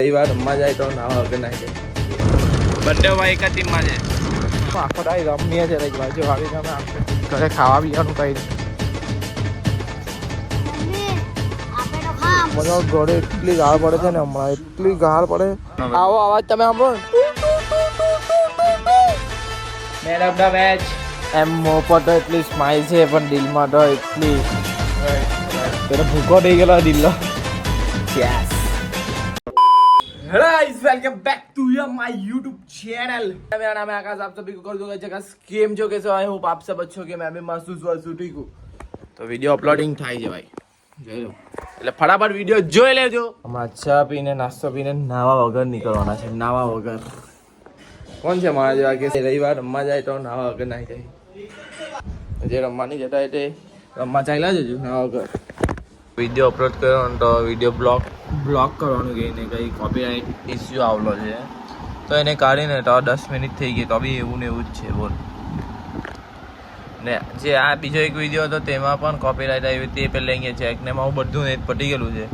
રવિવાર રમવા જાય તો નાવા વગર ના જાય. બંને ભાઈ એક જ ટીમમાં છે. આખો ટાઈ રમીએ છે રવિવાર. જો આવી તમે ઘરે ખાવા પીવાનું કઈ નહીં. મને ઘરે એટલી ગાળ પડે છે ને હમણાં, એટલી ગાળ પડે. આવો અવાજ તમે સાંભળો ને. Man of the match. એમ મોં પર તો એટલી સ્માઈલ છે પણ દિલમાં તો એટલી પેલો ભૂકો થઈ ગયેલો દિલનો. Yes. Hello guys, welcome back to my YouTube channel. मेरा नाम है आकाश. आप सभी को कर दूंगा जगह गेम जो कैसे आए हूँ आप सब अच्छे हो कि मैं भी महसूस हुआ ठीक हूँ. તો વિડીયો અપલોડિંગ થાય છે ભાઈ, જોઈ લો એટલે ફટાફટ વિડીયો જોઈ લેજો. હમણાં ચા પીને નાસ્તો પીને નાવા વગર નીકળવાના છે. નાવા વગર કોણ છે મારા જેવા કે રવિવાર રમવા જાય તો નાવા વગર નાઈ જાય. જે રમવાની જતા તે રમવા ચાલ્યા જજો નાવા વગર. વિડીયો અપલોડ કર્યો તો વિડીયો બ્લોક કરવાનું કહીને કંઈ કોપીરાઇટ ઇસ્યુ આવેલો છે તો એને કાઢીને તો 10 મિનિટ થઈ ગઈ તો બી એવું ને એવું જ છે. બોલ ને જે આ બીજો એક વિડીયો હતો તેમાં પણ કોપીરાઇટ આવી તે પહેલાં અહીંયા ચેક ને એમાં બધું નેટ પટી ગયેલું છે.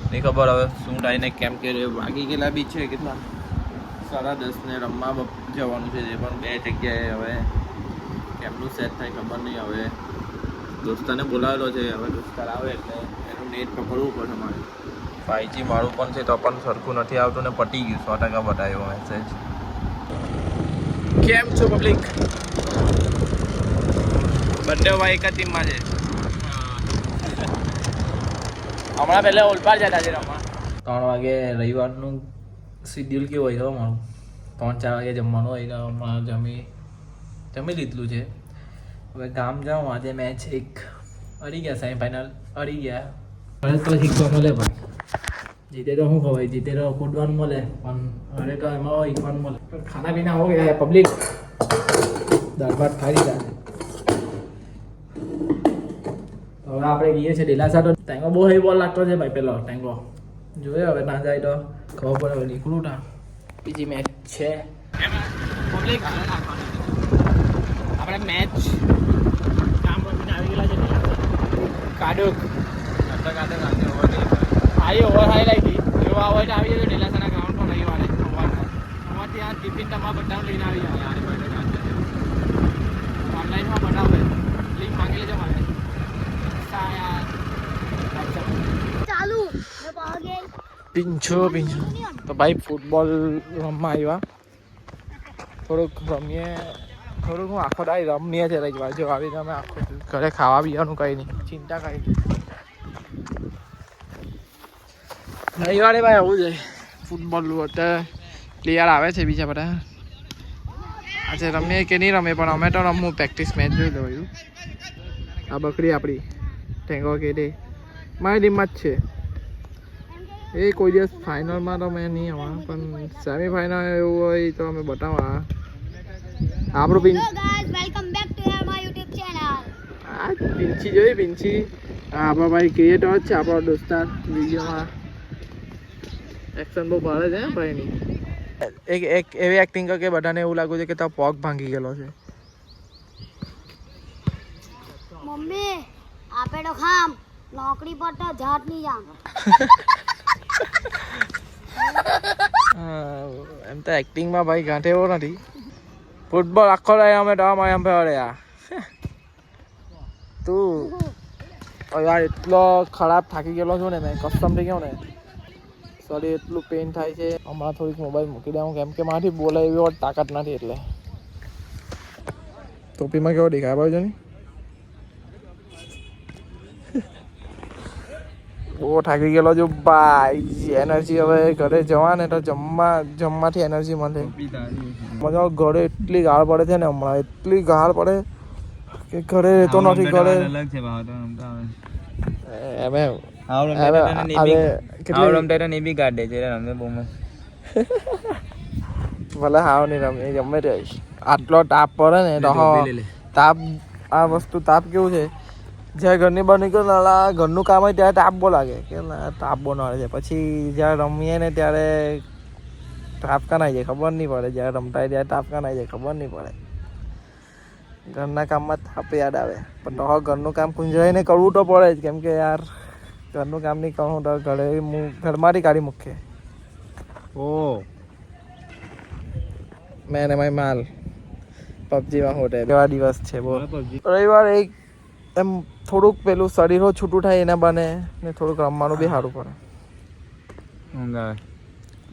નહીં ખબર હવે શું થાય ને કેમ કે વાગી ગયેલા બી છે કેટલા 10:30 ને રમવા જવાનું છે. તે પણ 2 જગ્યાએ હવે કેમનું સેટ થાય ખબર નહીં. હવે દોસ્તાને બોલાવેલો છે, હવે દોસ્તાર આવે એટલે એનું નેટ પકડવું પડશે મારે. 5G મારું પણ છે તો પણ સરખું નથી આવતું ને પટી ગયું 100% બતાવ્યો મેસેજ. કેમ છો પબ્લિક? બંને ભાઈ એક જ ટીમમાં છે. હમણાં પહેલાં ઓલપાડ જતા છે રમવા. 3 વાગે રવિવારનું શિડ્યુલ કેવું હોય છે મારું. 3-4 વાગે જમવાનું હોય તો હમણાં જમી લીધું છે. હવે ગામ જાઉં. આજે મેચ એક અડી ગયા, સેમીફાઇનલ અડી ગયા. હવે તો શીખવા મળે ભાઈ. જીતે તો શું ખવાય, જીતે તો કૂદવાનું મળે પણ હવે તો એમાં શીખવાનું મળે. ખાના પીના હો ગયા પબ્લિક. દાળ ભાત ખાઈ લીધા. હવે આપણે ગઈએ છીએ ઢીલાસા. તો ટેંગો બહુ હેવી બોલ લાગતો છે ભાઈ. પેલો ટેંગો જોઈએ હવે ના જાય તો ખબર પડે. હવે નીકળું ના. બીજી મેચ છે પબ્લિક. આપણે મેચ કામ રમીને આવી ગયેલા છે કાડુક. આવી ઓવર હાઈ લાગી એવો આવે તો આવી જજો ઢીલાસાના ગ્રાઉન્ડ પર રવિવારે અમારે ત્યાં ટિફિન તમારા બધા લઈને આવી જાય. ઓનલાઈનમાં બનાવે લિંક માંગી લેજો મારે. પિંછો તો ભાઈ ફૂટબોલ રમવા આવ્યા. થોડુંક રમીએ. થોડુંક હું આખો ટાઈ રમીએ છે રવિવાર. જો આવી તમે આખો ઘરે ખાવા પીવાનું કંઈ નહીં, ચિંતા કંઈ નહીં. રવિવારે ભાઈ આવું છે ફૂટબોલ. અત્યારે પ્લેયર આવે છે બીજા બધા. આજે રમીએ કે નહીં રમે પણ અમે તો રમવું. પ્રેક્ટિસ મેચ જોઈ લો ભાઈ. આ બકરી આપણી ટેંગો કે તે મારી ટીમમાં જ છે. એ કોઈ દિવસ ફાઇનલમાં તો મેં નહીં આવવા પણ સેમીફાઇનલ એવું હોય તો અમે બતાવવા. આપણું હા પિંછી જોઈ પિંછી. આપણા ભાઈ ક્રિએટર જ છે આપણો દોસ્તાર. વિડીયોમાં એક્શન બહુ ભારે છે ભાઈની. એક એવી એક્ટિંગ કે બધાને એવું લાગ્યું છે કે તારો પગ ભાંગી ગયેલો છે. મમ્મી આપે તો ખામ નોકરી પર તો જાત નહીં જામ. એમ તો એક્ટિંગમાં ભાઈ ગાંઠે એવો નથી. ફૂટબોલ આખો રહે અમે તો અમારે એમ ફેવડે. તું યાર એટલો ખરાબ થાકી ગયેલો છું ને મેં. કસ્ટમ થઈ ગયો ને સોરી. એટલું પેઇન થાય છે. હમણાં થોડીક મોબાઈલ મૂકી દઉં કેમ કે મારાથી બોલે એવી તાકાત નથી. એટલે ટોપીમાં કેવો દેખાય ભાઈ છે ને. બહુ થાકી ગયેલો છું ભાઈ. એનર્જી હવે ઘરે જવા ને તો જમવાથી એનર્જી મળે. મને ઘરે એટલી ગાળ પડે છે ને હમણાં, એટલી ગાળ પડે કે ઘરે રહેતો નથી. ઘરે ભલે હાવ નહીં રમે ગમે તે. આટલો તાપ પડે ને તો તાપ. આ વસ્તુ તાપ કેવું છે, જ્યારે ઘરની બહાર નીકળે ઘરનું કામ હોય ત્યારે તાપ બહુ લાગે કે તાપ બહુ નડે છે. પછી જ્યારે રમીએ ને ત્યારે તાપ કાં આવી જાય ખબર નહીં પડે. જ્યારે રમતા હોય ત્યારે તાપ કાં આવી જાય ખબર નહીં પડે. ઘરના કામમાં તાપ યાદ આવે પણ તો ઘરનું કામ કુંજાઈને કરવું તો પડે જ. કેમ કે યાર ઘરનું કામ નહીં કરું તો ઘરમાંથી કાઢી મૂકે. ઓ મેં મારી માલ પબજીમાં હોટે એવા દિવસ છે બહુ રવિવાર એક એમ થોડુંક પેલું શરીરો છૂટું થાય એના બને ને થોડુંક રમવાનું બી સારું પડે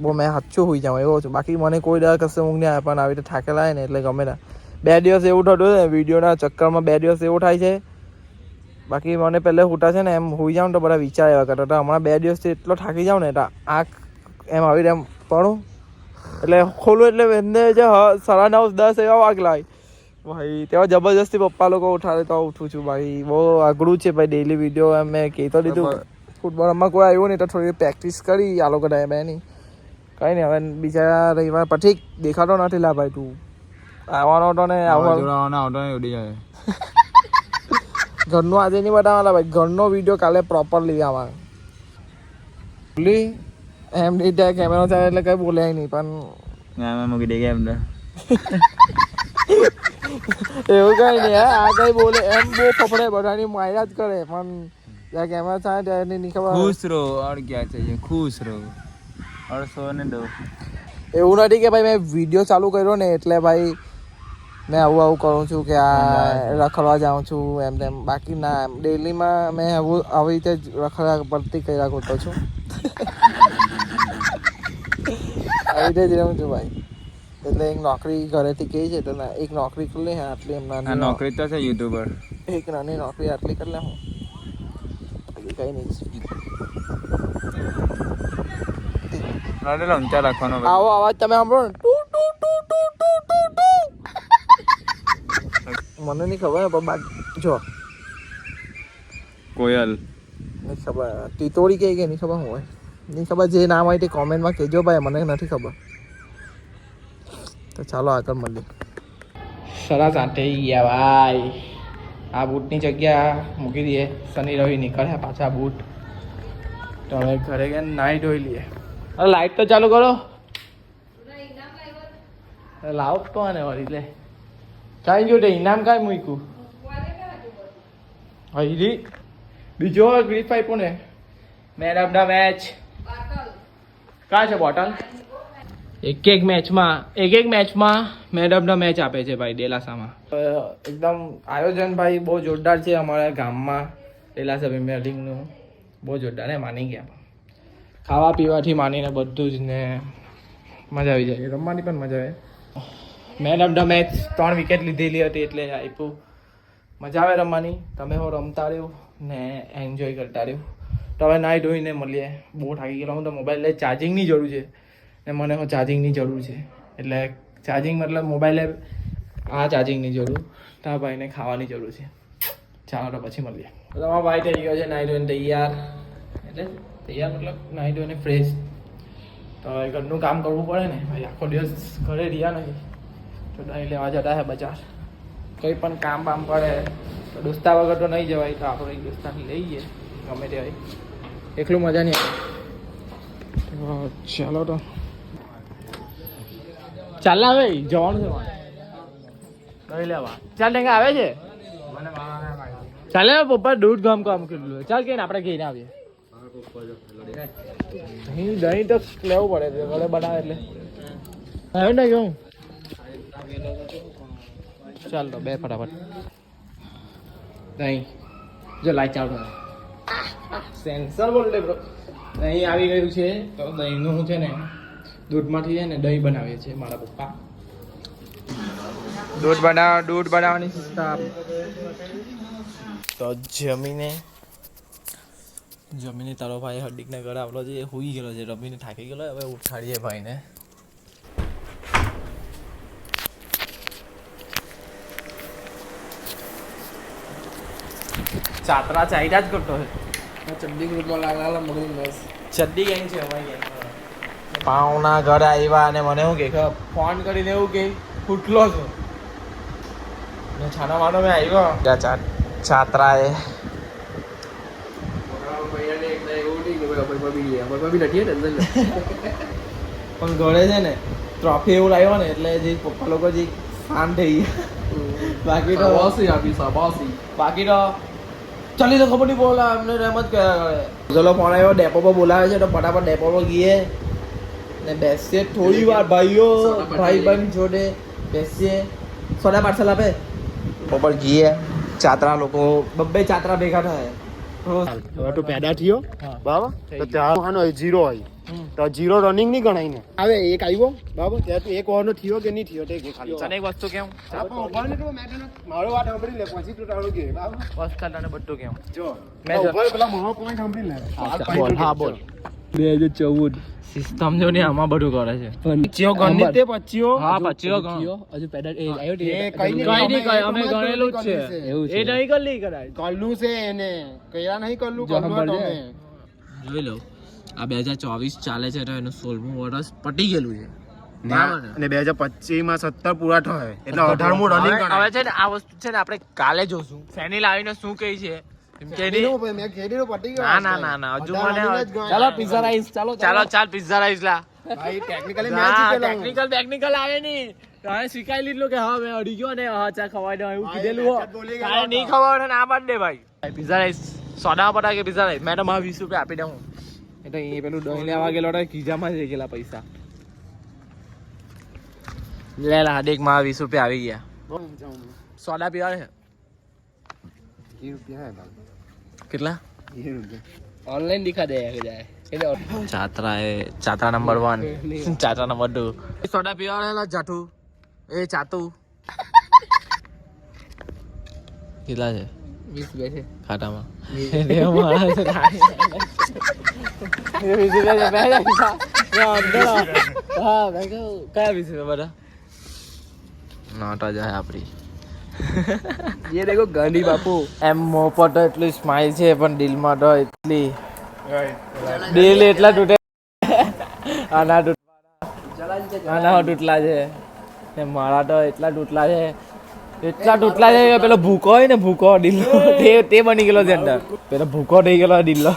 બહુ મેં સાચું હોઈ જાઉં એવો છું બાકી મને કોઈ દર કશે ઊંઘ નહીં આવે પણ આવી રીતે થાકેલા આવે ને એટલે ગમે ના 2 દિવસ એવું થતું ને વિડીયોના ચક્કરમાં 2 દિવસ એવું થાય છે બાકી મને પહેલે હુટા છે ને એમ હોઈ જાઉં તો બધા વિચાર એવા કરતા હતા હમણાં 2 દિવસથી એટલો થાકી જાઉં ને તો આંખ એમ આવી એમ પડું એટલે ખોલું એટલે વેંદે જે 9:30-10 એવા વાગ લાય ભાઈ તેવા જબરજસ્તી પપ્પા લોકો ઉઠાડે તો ઉઠું છું ભાઈ બહુ અઘરું છે ભાઈ ડેલી વિડીયો એમ મેં કહી તો દીધું ફૂટબોલ રમવા કોઈ આવ્યું નહીં તો થોડી પ્રેક્ટિસ કરી આ લોકો બે નહીં કંઈ નહીં હવે બીજા રવિવાર પછી દેખાતો નથી લા ભાઈ તું આવવાનો હતો ને આવતો ઉડી જાય ઘરનું આજે નહીં બતાવવાના ભાઈ ઘરનો વિડીયો કાલે પ્રોપરલી આવવા બોલી એમ નહીં ત્યાં કેમેરો ચાલે એટલે કંઈ બોલ્યા નહીં પણ મૂકી દે એમ એવું કઈ નહીં આ કઈ બોલે એમ બહુ ફફડે બધાની માર્યા જ કરે પણ ત્યાં કેમેરા ચાલે ત્યારે નહીં ખબર ખુશ રહો और क्या चाहिए खुश રહો और सोने दो એવું નથી કે ભાઈ મેં વિડીયો ચાલુ કર્યો ને એટલે ભાઈ મેં આવું કરું છું કે આ રખડવા જાઉં છું એમ તેમ બાકી ના એમ ડેલીમાં મેં આવી રીતે જ રખડવા પડતી કર્યા કરતો છું આવી રીતે જ રહું છું ભાઈ એટલે એક નોકરી ઘરેથી કહી છે તો એક નોકરી કરી લે આટલી એમ નાની નોકરી તો છે યુટ્યુબર એક નાની નોકરી આટલી કરી લે હું બાકી કઈ નહીં ઊંચા રાખવાનો આવો અવાજ તમે સાંભળો ને ટુ ટુ ટુ ટુ ટુ ટુ ટુ મને નહીં ખબર પણ બાકી જો કોયલ નહીં ખબર ટીતોડી કે નહીં ખબર હું હોય નહીં ખબર જે નામ હોય તે કોમેન્ટમાં કહેજો ભાઈ મને નથી ખબર તો ચાલો આગળ મળીએ સરસ આંટી ગયા ભાઈ આ બૂટની જગ્યા મૂકી દઈએ શનિ રવિ નીકળે પાછા બૂટ તો હવે ઘરે ગયા નાહી ધોઈ લઈએ અરે લાઈટ તો ચાલુ કરો લાવ તો આને વળી લે કાંઈ જો ઇનામ કાંઈ મૂક્યું હઈરી બીજો ગ્રીફ આપ્યો ને મેન ઓફ ધ મેચ કાં છે બોટલ એક મેચમાં મેન ઓફ ધ મેચ આપે છે ભાઈ ડેલાસામાં એકદમ આયોજન ભાઈ બહુ જોરદાર છે અમારા ગામમાં ડેલાસા પ્રીમિયર લીગનું બહુ જોરદાર ને માની ગયા ખાવા પીવાથી માનીને બધું જ ને મજા આવી જાય રમવાની પણ મજા આવે main of the match 3 wicket લીધેલી હતી એટલે આપ્યું મજા આવે રમવાની તમે હો રમતા રહ્યો ને એન્જોય કરતા રહ્યો તો હવે નાહી ધોઈને મળીએ બહુ થાકી ગયેલો હું તો મોબાઈલ લઈ ચાર્જિંગની જરૂર છે ને મને હું ચાર્જિંગની જરૂર છે એટલે ચાર્જિંગ મતલબ મોબાઈલે આ ચાર્જિંગની જરૂર તારા ભાઈને ખાવાની જરૂર છે ચાલો તો પછી મળીએ તમારો ભાઈ થઈ ગયો છે નાહી ધોઈને તૈયાર એટલે તૈયાર મતલબ નાહી ધોઈને ફ્રેશ તો હવે ઘરનું કામ કરવું પડે ને ભાઈ આખો દિવસ ઘરે રહ્યા નહીં તો દહીં લેવા જતા હે બજાર કંઈ પણ કામ બામ પડે તો દોસ્તા વગર તો નહીં જવાય તો આપણે એક દોસ્તાને લઈએ ગમે તે હોય એકલું મજા નહીં આવે ચાલો તો ચાલ આવે જવાનું છે દહીં લેવા ચાલ ટેંગા આવે છે ચાલે પપ્પા દૂધ ગામ કામ કેટલું ચાલ કે આપણે ઘેર આવીએ દહીં તો લેવું પડે ઘરે બનાવે એટલે આવે ને કેવું ચાલ તો બે ફટાફટ દહીં જો લાઈટ ચાલુ સેન્સર બોલ લે બ્રો દહીં આવી ગયું છે તો દહીંનું છે ને દૂધમાંથી છે ને દહીં બનાવીએ છીએ મારા પપ્પા દૂધ બનાવવાની સિસ્ટમ તો જમીને તારો ભાઈ હર્દિકને ઘરે આવેલો છે એ હુઈ ગયેલો છે રમીને થાકી ગયેલો હવે ઉઠાડીએ ભાઈને ચાતરા ચાઈડા જ કરતો હોય ચડ્ડી ગ્રુપમાં લાગલા મગની બસ ચડ્ડી ગેંગ છે અમારી ગેંગ પાઉના ઘરે આવ્યા અને મને શું કે ફોન કરીને એવું કે ફૂટલો છો ને છાનો માનો મેં આવ્યો છાત્રાએ પણ ઘરે છે ને ટ્રોફી એવું લાવ્યો ને એટલે જે પપ્પા લોકો જે શાંત થઈ ગયા બાકી તો ચાલી તો ખબર નહીં બોલા અમને એમ જ કર્યા કરે ચલો ફોન આવ્યો ડેપો પર બોલાવે છે તો ફટાફટ ડેપો પર ગઈએ ને બેસીએ થોડી વાર ભાઈઓ ભાઈબંધ જોડે બેસીએ સોડા પાર્સલ આપે ઉપર જઈએ ચાતરા લોકો બબ્બે ચાતરા ભેગા થાય હવે તું પેદા થયો બરાબર તો ત્યાં વાનો જીરો હોય તો જીરો રનિંગ નહીં ગણાય ને હવે એક આવ્યો બરાબર ત્યાં તું એક ઓવરનો થયો કે નહીં થયો તે કે ખાલી તને એક વસ્તુ કેમ મારો વાત સાંભળી લે પછી તું તારું કે બરાબર વસ્તુ તને બધું કેમ જો મેં મેં ઉપર પેલા મોહો પોઈન્ટ સાંભળી લે બોલ હા બોલ 2014 સિસ્ટમ જો ને આમાં બધું કરે છે પચીઓ ગણની તે પચીઓ હા પચીઓ ગણ હજુ પેદા એ આવ્યો એ કઈ કઈ નહીં કઈ અમે ગણેલું જ છે એવું એ નહીં કરી કદાચ કલ્લું છે એને કયા નહીં કલ્લું કલ્લું તમે જોઈ લો આ 2024 ચાલે છે તો એનું 16મું વર્ષ પટી ગયેલું છે અને 2025 માં 17 પૂરા થાય એટલે 18મું રનિંગ હવે છે ને આ વસ્તુ છે ને આપણે કાલે જોશું ફેનિલ આવીને શું કહી છે એમ કે નહીં મેં ખેડીનો પટી ગયો ના ના ના ના હજુ મને ચાલો પિઝા રાઈસ ચાલો ચાલ પિઝા રાઈસ લા ભાઈ ટેકનિકલી મેચ જીતેલો ટેકનિકલ આવે નહીં તારે શીખાઈ લીધું કે હા મેં અડી ગયો ને હા ચા ખવાઈ દો એવું કીધેલું હો તારે નહીં ખવાડે ને આ બાદ દે ભાઈ પિઝા રાઈસ સોડા પટા કે પિઝા રાઈસ મેં તો મારા 20 રૂપિયા આપી દઉં એ તો એ પેલું દહીં લેવા ગયેલો તો કીજામાં જ રહી ગયેલા પૈસા લે લા દેખ મારા 20 રૂપિયા આવી ગયા સોડા પીવા છે કેટલા ઓનલાઈન દિખા દે જાય ચાતરા નંબર 1 ચાતરા નંબર 2 સોડા પીવા જાઠું એ ચાતું કેટલા છે 20 બે છે ખાટામાં કયા વિશે બધા નાટા જાય આપડી ये देखो गांधी बापू એમ મોપો તો એટલી સ્માઈલ છે પણ દિલમાં તો એટલી દિલ એટલા તૂટે આના તૂટલા છે ને મારા તો એટલા તૂટલા છે કે પેલો ભૂકો હોય ને ભૂકો દિલ્લો તે બની ગયેલો છે અંદર પેલો ભૂકો થઈ ગયેલો દિલ્લો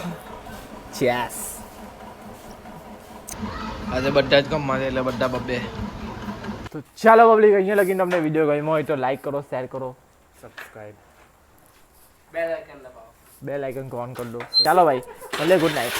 ચેસ આજે બધા જ ગમવા છે એટલે બધા બબ્બે તો ચાલો પબ્લિક અહીંયા લગીને તમને વિડીયો ગમ્યો હોય તો લાઈક કરો શેર કરો સબસ્ક્રાઇબ બેલ આઇકન ઓન કરી દો ચાલો ભાઈ ભલે ગુડ નાઇટ